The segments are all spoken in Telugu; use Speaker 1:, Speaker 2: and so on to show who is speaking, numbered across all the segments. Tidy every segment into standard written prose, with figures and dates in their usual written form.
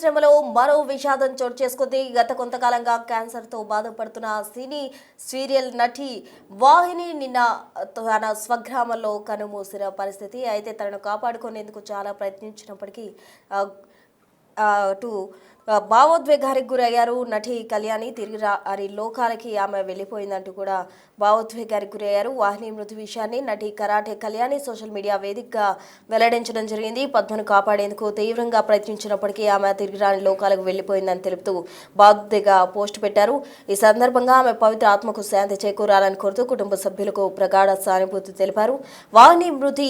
Speaker 1: పరిశ్రమలో మరో విషాదం చోటు చేసుకుంది. గత కొంతకాలంగా క్యాన్సర్తో బాధపడుతున్న సినీ సీరియల్ నటి వాహిని నిన్న తన స్వగ్రామంలో కన్నుమూసిన పరిస్థితి. అయితే తనను కాపాడుకునేందుకు చాలా ప్రయత్నించినప్పటికీ అటు భావోద్వేగానికి గురయ్యారు నటి కళ్యాణి. తిరిగి రాని లోకాలకి ఆమె వెళ్ళిపోయిందంటూ కూడా భావోద్వేగానికి గురయ్యారు. వాహిని మృతి విషయాన్ని నటి కరాటే కళ్యాణి సోషల్ మీడియా వేదికగా వెల్లడించడం జరిగింది. పద్మను కాపాడేందుకు తీవ్రంగా ప్రయత్నించినప్పటికీ ఆమె తిరిగి రాని లోకాలకు వెళ్ళిపోయిందని తెలుపుతూ భావోద్వేగ పోస్ట్ పెట్టారు. ఈ సందర్భంగా ఆమె పవిత్ర ఆత్మకు శాంతి చేకూరాలని కోరుతూ కుటుంబ సభ్యులకు ప్రగాఢ సానుభూతి తెలిపారు. వాహిని మృతి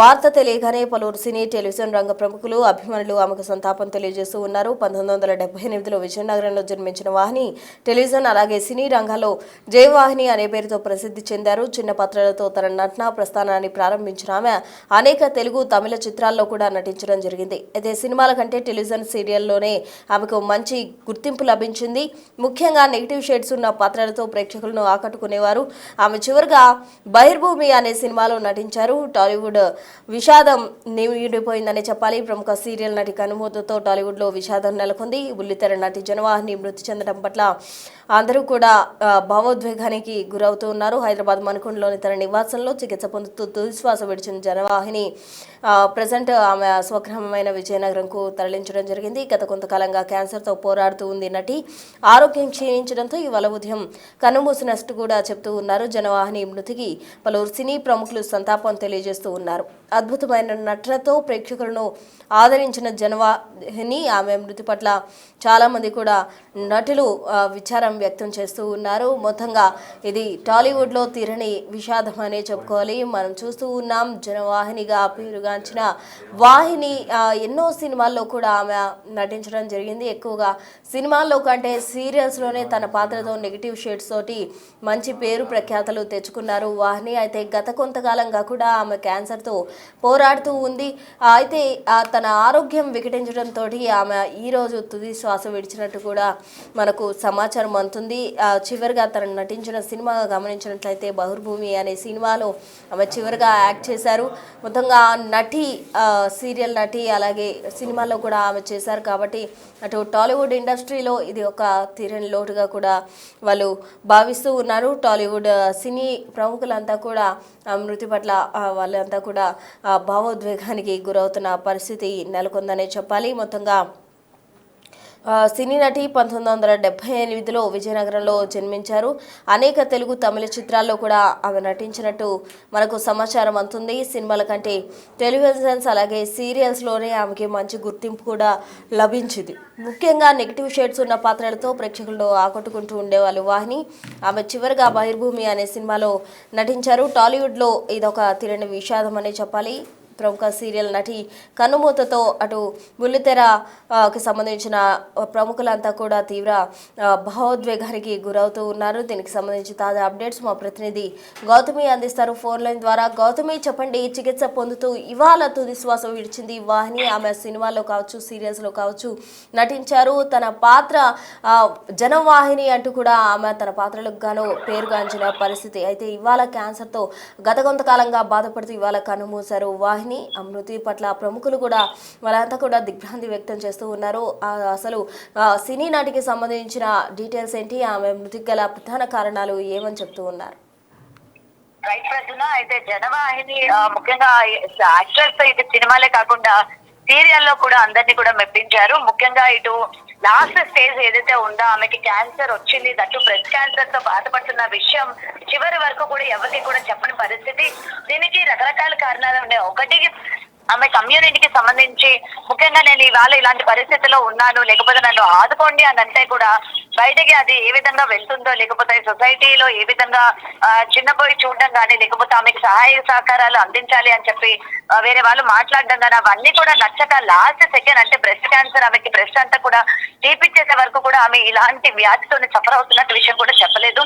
Speaker 1: వార్త తెలియగానే పలువురు సినీ టెలివిజన్ రంగ ప్రముఖులు అభిమానులు ఆమెకు సంతాపం తెలియజేస్తూ ఉన్నారు. 1978లో విజయనగరంలో జన్మించిన వాహిని టెలివిజన్ అలాగే సినీ రంగాల్లో జయవాహిని అనే పేరుతో ప్రసిద్ధి చెందారు. చిన్న పాత్రలతో తన నటనా ప్రస్థానాన్ని ప్రారంభించిన ఆమె అనేక తెలుగు తమిళ చిత్రాల్లో కూడా నటించడం జరిగింది. అయితే సినిమాల కంటే టెలివిజన్ సీరియల్లోనే ఆమెకు మంచి గుర్తింపు లభించింది. ముఖ్యంగా నెగిటివ్ షేడ్స్ ఉన్న పాత్రలతో ప్రేక్షకులను ఆకట్టుకునేవారు. ఆమె చివరిగా బహిర్భూమి అనే సినిమాలో నటించారు. టాలీవుడ్ విషాదం నిండిపోయిందనే చెప్పాలి. ప్రముఖ సీరియల్ నటి కనుమూతతో టాలీవుడ్లో విషాదం నెలకొంది. బుల్లితెర నటి జనవాహిని మృతి చెందడం పట్ల అందరూ కూడా భావోద్వేగానికి గురవుతూ ఉన్నారు. హైదరాబాద్ మణికొండలోని తన నివాసంలో చికిత్స పొందుతూ తుదిశ్వాస విడిచిన జనవాహిని ప్రజెంట్ ఆమె స్వగ్రామమైన విజయనగరంకు తరలించడం జరిగింది. గత కొంతకాలంగా క్యాన్సర్తో పోరాడుతూ ఉంది నటి. ఆరోగ్యం క్షీణించడంతో ఇవాళ ఉదయం కన్నుమూసినట్టు కూడా చెప్తూ ఉన్నారు. జనవాహిని మృతికి పలువురు సినీ ప్రముఖులు సంతాపం తెలియజేస్తూ ఉన్నారు. అద్భుతమైన నటనతో ప్రేక్షకులను ఆదరించిన జనవాహిని ఆమె మృతి పట్ల చాలామంది కూడా నటులు విచారం వ్యక్తం చేస్తూ ఉన్నారు. మొత్తంగా ఇది టాలీవుడ్లో తీరని విషాదం అనే చెప్పుకోవాలి. మనం చూస్తూ ఉన్నాం జనవాహినిగా పేరుగాంచిన వాహిని ఎన్నో సినిమాల్లో కూడా ఆమె నటించడం జరిగింది. ఎక్కువగా సినిమాల్లో కంటే సీరియల్స్లోనే తన పాత్రతో నెగిటివ్ షేడ్స్ తోటి మంచి పేరు ప్రఖ్యాతలు తెచ్చుకున్నారు వాహిని. అయితే గత కొంతకాలంగా కూడా ఆమె క్యాన్సర్తో పోరాడుతూ ఉంది. అయితే తన ఆరోగ్యం వికటించడంతో ఆమె ఈరోజు తుది శ్వాస విడిచినట్టు కూడా మనకు సమాచారం అందుతుంది. చివరిగా తను నటించిన సినిమా గమనించినట్లయితే బహిర్భూమి అనే సినిమాలో ఆమె చివరిగా యాక్ట్ చేశారు. మొత్తంగా నటి సీరియల్ నటి అలాగే సినిమాల్లో కూడా ఆమె చేశారు. కాబట్టి అటు టాలీవుడ్ ఇండస్ట్రీలో ఇది ఒక తీరని లోటుగా కూడా వాళ్ళు భావిస్తూ ఉన్నారు. టాలీవుడ్ సినీ ప్రముఖులంతా కూడా మృతి పట్ల వాళ్ళంతా కూడా భావోద్వేగానికి గురవుతున్న పరిస్థితి నెలకొందనే చెప్పాలి. మొత్తంగా సినీ నటి 1978లో విజయనగరంలో జన్మించారు. అనేక తెలుగు తమిళ చిత్రాల్లో కూడా ఆమె నటించినట్టు మనకు సమాచారం అందుతుంది. సినిమాల కంటే టెలివిజన్స్ అలాగే సీరియల్స్లోనే ఆమెకి మంచి గుర్తింపు కూడా లభించింది. ముఖ్యంగా నెగిటివ్ షేడ్స్ ఉన్న పాత్రలతో ప్రేక్షకులను ఆకట్టుకుంటూ ఉండేవాళ్ళు వాహిని. ఆమె చివరిగా బహిర్భూమి అనే సినిమాలో నటించారు. టాలీవుడ్లో ఇదొక తీరని విషాదం అనే చెప్పాలి. ప్రముఖ సీరియల్ నటి కన్నుమూతతో అటు బుల్లితెరకి సంబంధించిన ప్రముఖులంతా కూడా తీవ్ర భావోద్వేగానికి గురవుతూ ఉన్నారు. దీనికి సంబంధించి తాజా అప్డేట్స్ మా ప్రతినిధి గౌతమి అందిస్తారు ఫోన్ లైన్ ద్వారా. గౌతమి, చెప్పండి, చికిత్స పొందుతూ ఇవాళ తుది శ్వాస విడిచింది వాహిని. ఆమె సినిమాల్లో కావచ్చు సీరియల్స్లో కావచ్చు నటించారు. తన పాత్ర జనవాహిని అంటూ కూడా ఆమె తన పాత్రలకు గాను పేరుగాంచిన పరిస్థితి. అయితే ఇవాళ క్యాన్సర్తో గత కొంతకాలంగా బాధపడుతూ ఇవాళ కన్నుమూశారు వాహిని. ఆ మృతి పట్ల ప్రముఖులు కూడా వాళ్ళంతా కూడా దిగ్భ్రాంతి వ్యక్తం చేస్తూ ఉన్నారు. అసలు సినీ నటికి సంబంధించిన డీటెయిల్స్ ఏంటి, ఆమె మృతికి గల ప్రధాన కారణాలు ఏమని చెప్తూ ఉన్నారు?
Speaker 2: రైట్ ప్రజన అయితే జనవాహిని ముఖ్యంగా యాక్టర్స్ ఇటు సినిమాలే కాకుండా సీరియల్లో కూడా అందరినీ కూడా మెప్పించారు. ముఖ్యంగా ఇటు లాస్ట్ స్టేజ్ ఏదైతే ఉందో ఆమెకి క్యాన్సర్ వచ్చింది, దట్టు బ్రెస్ట్ క్యాన్సర్ తో బాధపడుతున్న విషయం చివరి వరకు కూడా ఎవరికి కూడా చెప్పని పరిస్థితి. దీనికి రకరకాల కారణాలు ఉన్నాయి. ఒకటి ఆమె కమ్యూనిటీకి సంబంధించి ముఖ్యంగా నేను ఇవాళ ఇలాంటి పరిస్థితిలో ఉన్నాను, లేకపోతే నన్ను ఆదుకోండి అని అంటే కూడా బయటకి అది ఏ విధంగా వెళ్తుందో, లేకపోతే సొసైటీలో ఏ విధంగా చిన్నపోయి చూడడం కానీ, లేకపోతే ఆమెకి సహాయ సహకారాలు అందించాలి అని చెప్పి వేరే వాళ్ళు మాట్లాడడం కానీ అవన్నీ కూడా నచ్చక లాస్ట్ సెకండ్ అంటే బ్రెస్ట్ క్యాన్సర్ ఆమెకి బ్రెస్ట్ అంతా కూడా తీపిచ్చేసే వరకు కూడా ఆమె ఇలాంటి వ్యాధితో సఫర్ అవుతున్నట్టు విషయం కూడా చెప్పలేదు.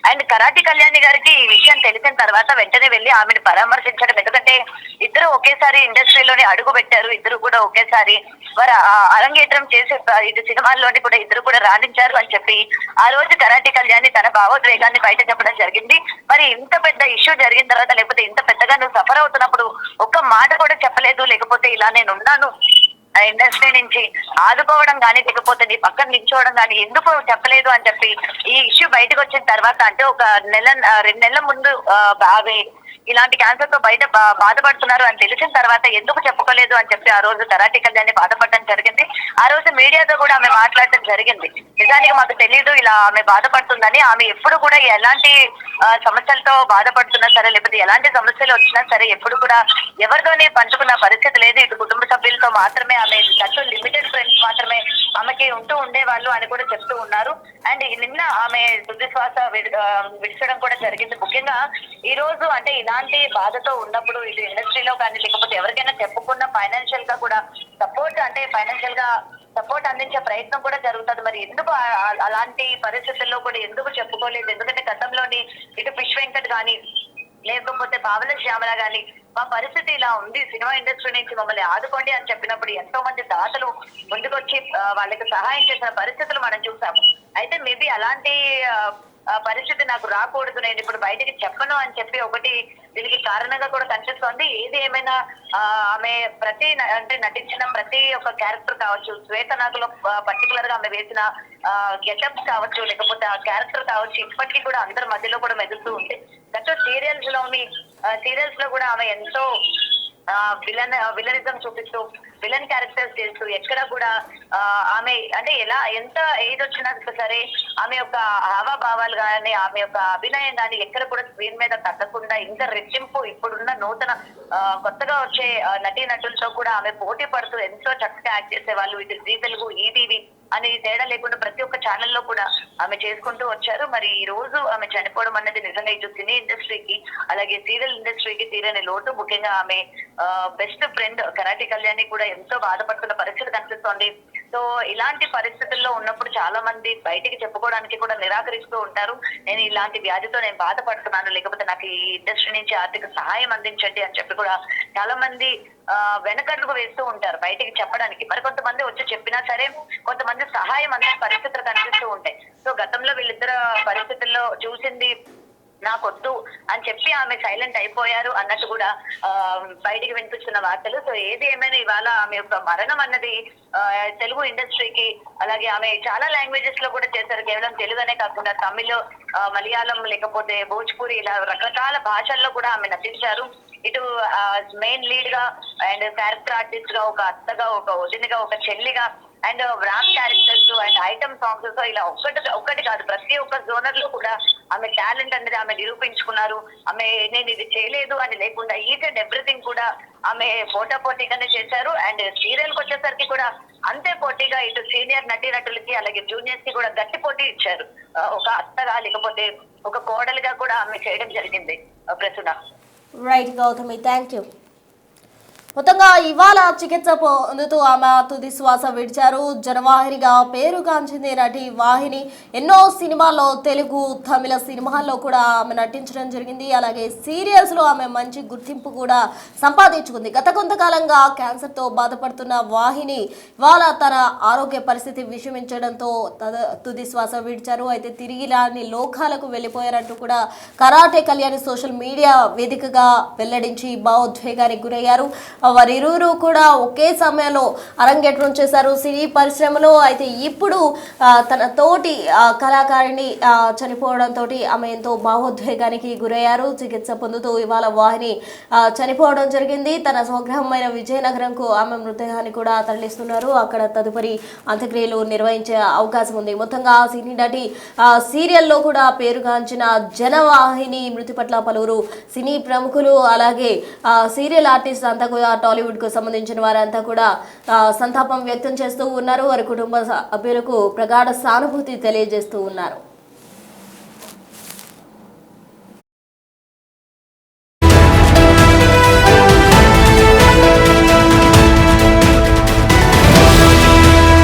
Speaker 2: అండ్ కరాటి కళ్యాణి గారికి ఈ విషయం తెలిసిన తర్వాత వెంటనే వెళ్ళి ఆమెను పరామర్శించడం, ఎందుకంటే ఇద్దరు ఒకేసారి ఇండస్ట్రీలోనే అడుగు పెట్టారు. ఇద్దరు కూడా ఒకేసారి వారు అరంగేట్రం చేసి ఇటు సినిమాల్లోని కూడా ఇద్దరు కూడా రాణించారు అని చెప్పి ఆ రోజు కరాటి కళ్యాణి తన భావోద్వేగాన్ని బయట చెప్పడం జరిగింది. మరి ఇంత పెద్ద ఇష్యూ జరిగిన తర్వాత, లేకపోతే ఇంత పెద్దగా నువ్వు సఫర్ అవుతున్నప్పుడు ఒక్క మాట కూడా చెప్పలేదు, లేకపోతే ఇలా నేను ఉన్నాను ఇండస్ట్రీ నుంచి ఆదుకోవడం కానీ లేకపోతే నీ పక్కన నిల్చోవడం కానీ ఎందుకు చెప్పలేదు అని చెప్పి ఈ ఇష్యూ బయటకు వచ్చిన తర్వాత అంటే ఒక 2 నెలల ముందు ఆమె ఇలాంటి క్యాన్సర్ తో బయట బాధపడుతున్నారు అని తెలిసిన తర్వాత ఎందుకు చెప్పుకోలేదు అని చెప్పి ఆ రోజు కరాటే కళ్యాణి బాధపడడం జరిగింది. ఆ రోజు మీడియాతో కూడా ఆమె మాట్లాడటం జరిగింది. నిజానికి మాకు తెలియదు ఇలా ఆమె బాధపడుతుందని. ఆమె ఎప్పుడు కూడా ఎలాంటి సమస్యలతో బాధపడుతున్నా సరే లేకపోతే ఎలాంటి సమస్యలు వచ్చినా సరే ఎప్పుడు కూడా ఎవరితోనే పంచుకున్న పరిస్థితి లేదు. ఇటు కుటుంబ సభ్యులతో మాత్రమే ఆమె జట్టు లిమిటెడ్ ఫ్రెండ్స్ మాత్రమే ఆమెకి ఉంటూ ఉండేవాళ్ళు అని కూడా చెప్తూ ఉన్నారు. అండ్ నిన్న ఆమె తుది శ్వాస విడిచడం కూడా జరిగింది. ముఖ్యంగా ఈ రోజు అంటే ఇలాంటి బాధతో ఉన్నప్పుడు ఇటు ఇండస్ట్రీలో కానీ లేకపోతే ఎవరికైనా చెప్పుకున్న ఫైనాన్షియల్ గా కూడా సపోర్ట్ అంటే ఫైనాన్షియల్ గా సపోర్ట్ అందించే ప్రయత్నం కూడా జరుగుతుంది. మరి ఎందుకు అలాంటి పరిస్థితుల్లో కూడా ఎందుకు చెప్పుకోలేదు? ఎందుకంటే గతంలోని ఇటు ఫిష్ వెంకట్ గాని లేకపోతే పావల శ్యామల గాని మా పరిస్థితి ఇలా ఉంది, సినిమా ఇండస్ట్రీ నుంచి మమ్మల్ని ఆదుకోండి అని చెప్పినప్పుడు ఎంతో మంది దాతలు ముందుకొచ్చి వాళ్ళకి సహాయం చేసిన పరిస్థితులు మనం చూసాము. అయితే మేబీ అలాంటి పరిస్థితి నాకు రాకూడదు, నేను ఇప్పుడు బయటికి చెప్పను అని చెప్పి ఒకటి దీనికి కారణంగా కూడా కనిపిస్తోంది. ఏది ఏమైనా ఆమె అంటే నటించిన ప్రతి ఒక్క క్యారెక్టర్ కావచ్చు, శ్వేతనాగులో పర్టికులర్ గా ఆమె వేసిన గెటప్స్ కావచ్చు లేకపోతే ఆ క్యారెక్టర్ కావచ్చు ఇప్పటికీ కూడా అందరి మధ్యలో కూడా మెదులుతూ ఉంది. గత సీరియల్స్ లో కూడా ఆమె ఎంతో విలనిజం చూపిస్తూ విలన్ క్యారెక్టర్స్ చేస్తూ ఎక్కడ కూడా ఆమె అంటే ఎంత ఏజ్ వచ్చినా సరే ఆమె యొక్క హావభావాలు కానీ ఆమె యొక్క అభినయం కానీ ఎక్కడ కూడా స్క్రీన్ మీద తగ్గకుండా ఇంకా రెట్టింపు ఇప్పుడున్న నూతన కొత్తగా వచ్చే నటీనటులతో కూడా ఆమె పోటీ పడుతూ ఎంతో చక్కగా యాక్ట్ చేసేవాళ్ళు. ఇటు జీ తెలుగు, ఈటీవీ అని తేడా లేకుండా ప్రతి ఒక్క ఛానల్లో కూడా ఆమె చేసుకుంటూ వచ్చారు. మరి ఈ రోజు ఆమె చనిపోవడం అన్నది నిజంగా ఇటు సినీ ఇండస్ట్రీకి అలాగే సీరియల్ ఇండస్ట్రీకి తీరని లోటు. ముఖ్యంగా ఆమె బెస్ట్ ఫ్రెండ్ కరాటే కళ్యాణి కూడా ఎంతో బాధపడుతున్న పరిస్థితి కనిపిస్తోంది. సో ఇలాంటి పరిస్థితుల్లో ఉన్నప్పుడు చాలా మంది బయటికి చెప్పుకోవడానికి కూడా నిరాకరిస్తూ ఉంటారు. నేను ఇలాంటి వ్యాధితో నేను బాధపడుతున్నాను లేకపోతే నాకు ఈ ఇండస్ట్రీ నుంచి ఆర్థిక సహాయం అందించండి అని చెప్పి కూడా చాలా మంది వెనకడుగు వేస్తూ ఉంటారు బయటికి చెప్పడానికి. మరి కొంతమంది వచ్చి చెప్పినా సరే కొంతమంది సహాయం అందే పరిస్థితులు కనిపిస్తూ ఉంటాయి. సో గతంలో వీళ్ళిద్దరు పరిస్థితుల్లో చూసింది నాకొద్దు అని చెప్పి ఆమె సైలెంట్ అయిపోయారు అన్నట్టు కూడా బయటికి వినిపిస్తున్న వార్తలు. సో ఏది ఏమైనా ఇవాళ ఆమె యొక్క మరణం అన్నది తెలుగు ఇండస్ట్రీకి అలాగే ఆమె చాలా లాంగ్వేజెస్ లో కూడా చేశారు. కేవలం తెలుగు అనే కాకుండా తమిళ్, మలయాళం లేకపోతే భోజ్పూరి ఇలా రకరకాల భాషల్లో కూడా ఆమె నటించారు. ఇటు మెయిన్ లీడ్ గా అండ్ క్యారెక్టర్ ఆర్టిస్ట్ గా, ఒక అత్తగా, ఒక వదినగా, ఒక చెల్లిగా and rap characters and item songs తో ఇలా ఒక్కటి కాదు ప్రతి ఒక్క జోనర్ లో కూడా ఆమె టాలెంట్ అనేది ఆమె నిరూపించుకున్నారు. ఆమె నేను ఇది చేయలేదు అని లేకుండా ఈచ్ అండ్ ఎవ్రీథింగ్ కూడా ఆమె పోటాపోటీగానే చేశారు. అండ్ సీరియల్ కి వచ్చేసరికి కూడా అంతే పోటీగా ఇటు సీనియర్ నటీనటులకి అలాగే జూనియర్స్ కి కూడా గట్టి పోటీ ఇచ్చారు. ఒక అత్తగా లేకపోతే ఒక కోడలిగా కూడా ఆమె చేయడం జరిగింది. ప్రస్తుతం
Speaker 1: రైట్ గౌతమి, థ్యాంక్ యూ. మొత్తంగా ఇవాళ చికిత్స పొందుతూ ఆమె తుది శ్వాస విడిచారు. జనవాహినిగా పేరుగాంచింది నటి వాహిని. ఎన్నో సినిమాల్లో, తెలుగు, తమిళ సినిమాల్లో కూడా ఆమె నటించడం జరిగింది. అలాగే సీరియల్స్లో ఆమె మంచి గుర్తింపు కూడా సంపాదించుకుంది. గత కొంతకాలంగా క్యాన్సర్తో బాధపడుతున్న వాహిని ఇవాళ తన ఆరోగ్య పరిస్థితి విషమించడంతో తుది శ్వాస విడిచారు. అయితే తిరిగి రాని లోకాలకు వెళ్ళిపోయారంటూ కూడా కరాటే కళ్యాణి సోషల్ మీడియా వేదికగా వెల్లడించి భావోద్వేగానికి గురయ్యారు. వారిరువురు కూడా ఒకే సమయంలో అరంగేట్రం చేశారు సినీ పరిశ్రమలో. అయితే ఇప్పుడు తన తోటి కళాకారిణి చనిపోవడంతో ఆమె ఎంతో భావోద్వేగానికి గురయ్యారు. చికిత్స పొందుతూ ఇవాళ వాహిని చనిపోవడం జరిగింది. తన స్వగ్రామమైన విజయనగరంకు ఆమె మృతదేహాన్ని కూడా తరలిస్తున్నారు. అక్కడ తదుపరి అంత్యక్రియలు నిర్వహించే అవకాశం ఉంది. మొత్తంగా సినీ నటి సీరియల్లో కూడా పేరుగాంచిన జనవాహిని మృతి పట్ల పలువురు సినీ ప్రముఖులు అలాగే సీరియల్ ఆర్టిస్ట్ అంతా కూడా టాలీవుడ్ కు సంబంధించిన వారంతా కూడా సంతాపం వ్యక్తం చేస్తూ ఉన్నారు. వారి కుటుంబ సభ్యులకు ప్రగాఢ సానుభూతి తెలియజేస్తూ ఉన్నారు.